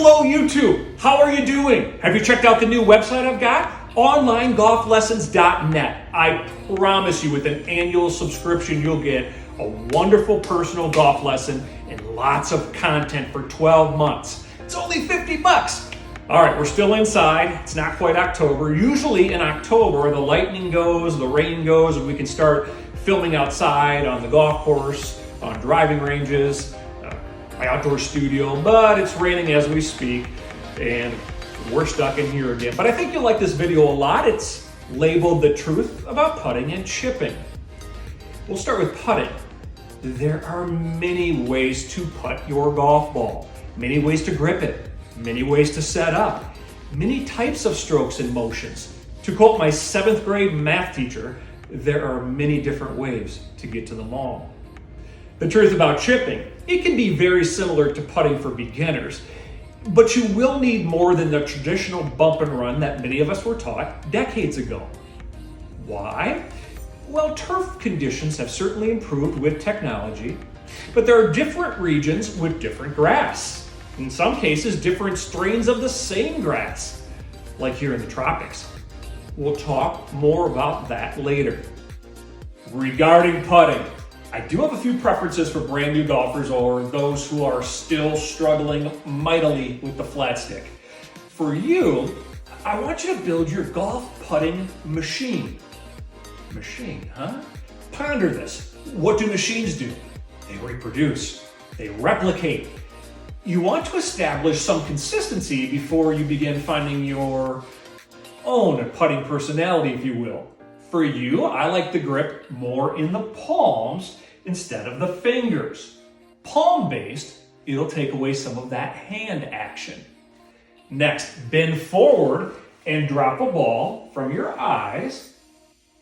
Hello YouTube, how are you doing? Have you checked out the new website I've got? OnlineGolfLessons.net. I promise you with an annual subscription you'll get a wonderful personal golf lesson and lots of content for 12 months. It's only 50 bucks. All right, we're still inside. It's not quite October. Usually in October, the lightning goes, the rain goes, and we can start filming outside on the golf course, on driving ranges, my outdoor studio, but it's raining as we speak, and we're stuck in here again. But I think you'll like this video a lot. It's labeled The Truth About Putting and Chipping. We'll start with putting. There are many ways to putt your golf ball, many ways to grip it, many ways to set up, many types of strokes and motions. To quote my 7th grade math teacher, there are many different ways to get to the ball. The truth about chipping, it can be very similar to putting for beginners, but you will need more than the traditional bump and run that many of us were taught decades ago. Why? Well, turf conditions have certainly improved with technology, but there are different regions with different grass. In some cases, different strains of the same grass, like here in the tropics. We'll talk more about that later. Regarding putting, I do have a few preferences for brand new golfers or those who are still struggling mightily with the flat stick. For you, I want you to build your golf putting machine. Machine, huh? Ponder this. What do machines do? They reproduce. They replicate. You want to establish some consistency before you begin finding your own putting personality, if you will. For you, I like the grip more in the palms instead of the fingers. Palm-based, it'll take away some of that hand action. Next, bend forward and drop a ball from your eyes.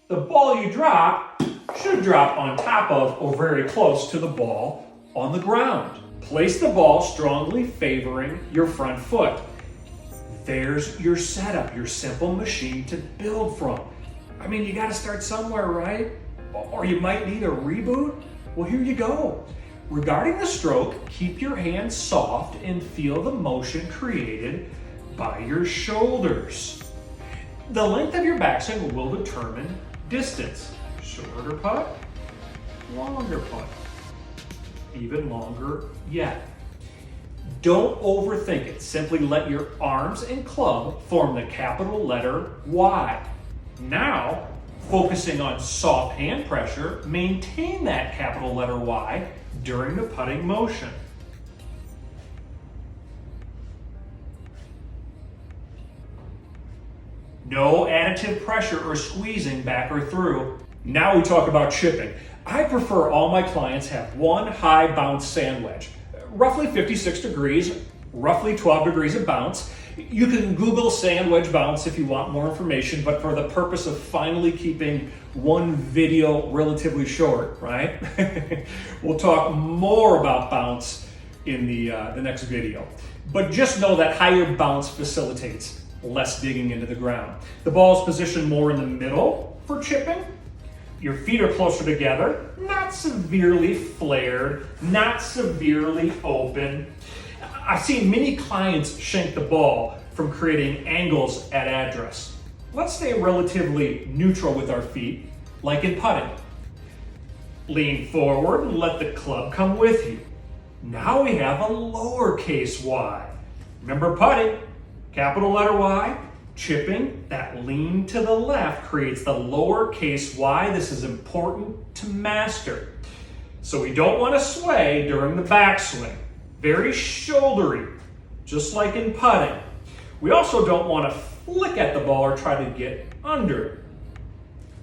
The ball you drop should drop on top of or very close to the ball on the ground. Place the ball strongly favoring your front foot. There's your setup, your simple machine to build from. I mean, you gotta start somewhere, right? Or you might need a reboot. Well, here you go. Regarding the stroke, keep your hands soft and feel the motion created by your shoulders. The length of your backswing will determine distance. Shorter putt, longer putt, even longer yet. Don't overthink it. Simply let your arms and club form the capital letter Y. Now, focusing on soft hand pressure, maintain that capital letter Y during the putting motion. No additive pressure or squeezing back or through. Now we talk about chipping. I prefer all my clients have one high bounce sand wedge, roughly 56 degrees, roughly 12 degrees of bounce. You can Google sand wedge bounce if you want more information, but for the purpose of finally keeping one video relatively short, right? We'll talk more about bounce in the next video. But just know that higher bounce facilitates less digging into the ground. The ball is positioned more in the middle for chipping. Your feet are closer together, not severely flared, not severely open. I've seen many clients shank the ball from creating angles at address. Let's stay relatively neutral with our feet, like in putting. Lean forward and let the club come with you. Now we have a lowercase y. Remember putting, capital letter Y. Chipping, that lean to the left creates the lowercase y. This is important to master. So we don't want to sway during the backswing. Very shouldery, just like in putting. We also don't want to flick at the ball or try to get under it.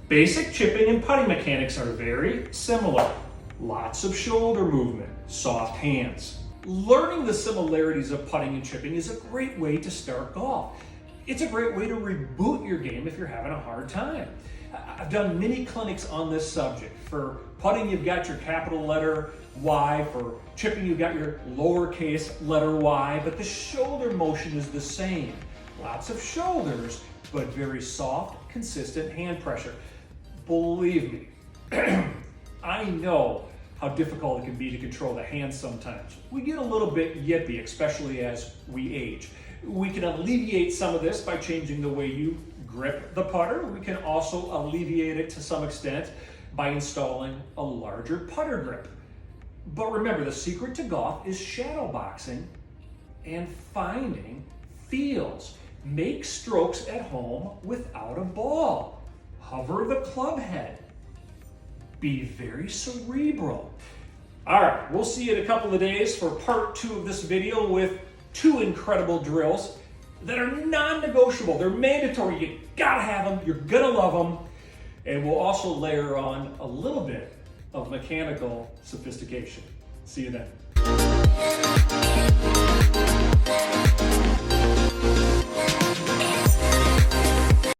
Basic chipping and putting mechanics are very similar. Lots of shoulder movement, soft hands. Learning the similarities of putting and chipping is a great way to start golf. It's a great way to reboot your game if you're having a hard time. I've done many clinics on this subject. For putting, you've got your capital letter Y. For chipping, you've got your lowercase letter y, but the shoulder motion is the same. Lots of shoulders, but very soft, consistent hand pressure. Believe me, I know how difficult it can be to control the hands sometimes. We get a little bit yippy, especially as we age. We can alleviate some of this by changing the way you grip the putter. We can also alleviate it to some extent by installing a larger putter grip. But remember, the secret to golf is shadow boxing and finding feels. Make strokes at home without a ball. Hover the club head. Be very cerebral. All right, we'll see you in a couple of days for part 2 of this video with 2 incredible drills that are non-negotiable. They're mandatory. You gotta have them. You're gonna love them. And we'll also layer on a little bit of mechanical sophistication. See you then.